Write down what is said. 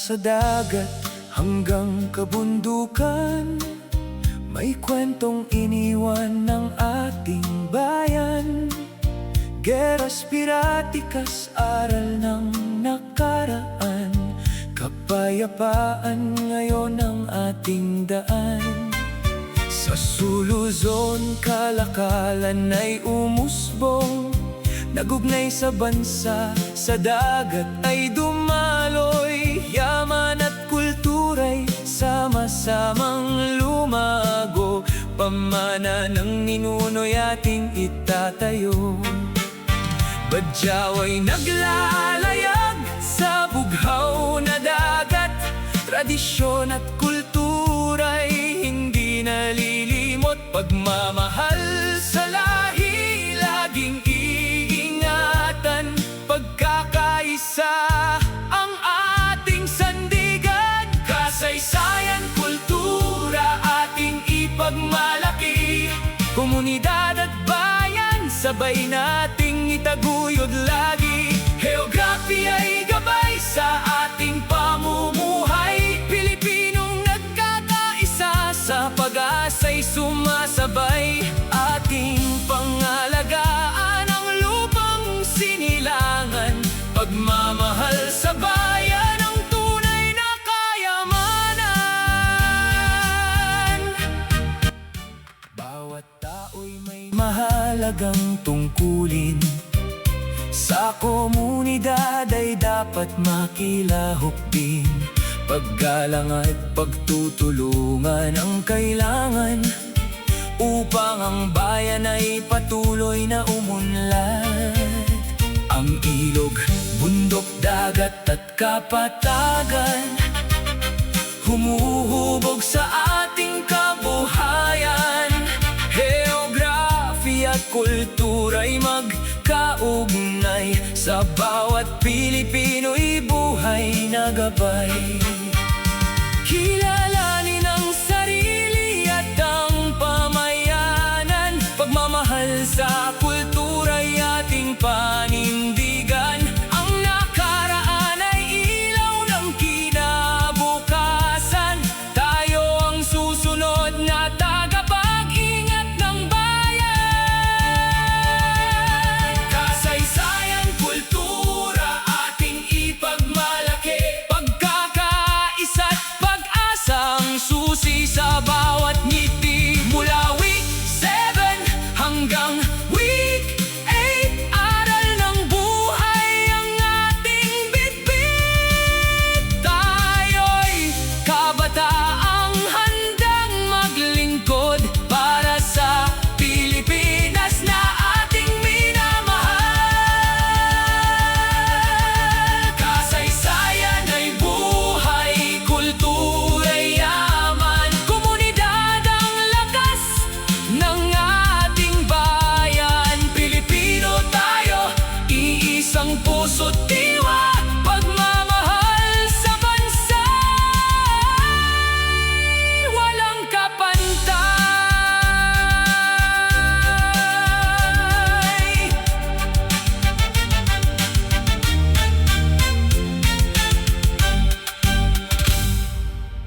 sa dagat hanggang kabundukan, may kwentong iniwan ng ating bayan. Geras piratikas, aral ng nakaraan, kapayapaan ngayon ang ating daan. Sa Suluzon, kalakalan ay umusbong, nagugnay sa bansa, sa dagat ay dumaloy. Yaman at kultura'y sama-samang lumago, pamana ng ninuno'y ating itatayo. Badyaw ay naglalayag sa bughaw na dagat, tradisyon at kultura'y hindi nalilimot. Pagmamahal sa lahi, laging iingatan, pagkakaisa ang ating sandigan. Kasaysayan, kultura, ating ipagmalaki, komunidad at bayan, sabay nating itaguyod lagi. Heograpiya'y gabay sa ating pamumuhay, Pilipinong nagkakaisa, sa pag-asa'y sumasabay. Ating pangalagaan ang lupang sinilangan, pagmamahal sa bayan ang tunay na kayamanan. Bawat tao'y may mahalagang tungkulin, sa komunidad ay dapat makilahok din. Paggalang at pagtutulungan ang kailangan, upang ang bayan ay patuloy na umunlad. Ang ilog, bundok, dagat at kapatagan, humuhubog sa ating kabuhayan. Heografiya at kultura'y magkaugnay, sa bawat Pilipino'y buhay na gabay. Kilalanin ang sarili at ang pamayanan, pagmamahal sa kultura'y ating panindigan. Ang nakaraan ay ilaw ng kinabukasan, tayo ang susunod na tagapag-ingat ng bayan. Kasaysayan, kultura, ating ipagmalaki, pagkakaisa't pag-asa ang susi sa bawat ngiti. Mula week 7 hanggang week 8, aral ng buhay ang ating bitbit. Tayo'y kabataang handang maglingkod para sa Pilipinas na ating minamahal. Kasaysayan ay buhay, kultura'y yaman, komunidad ang lakas ng ating bayan. Pilipino tayo, iisang puso't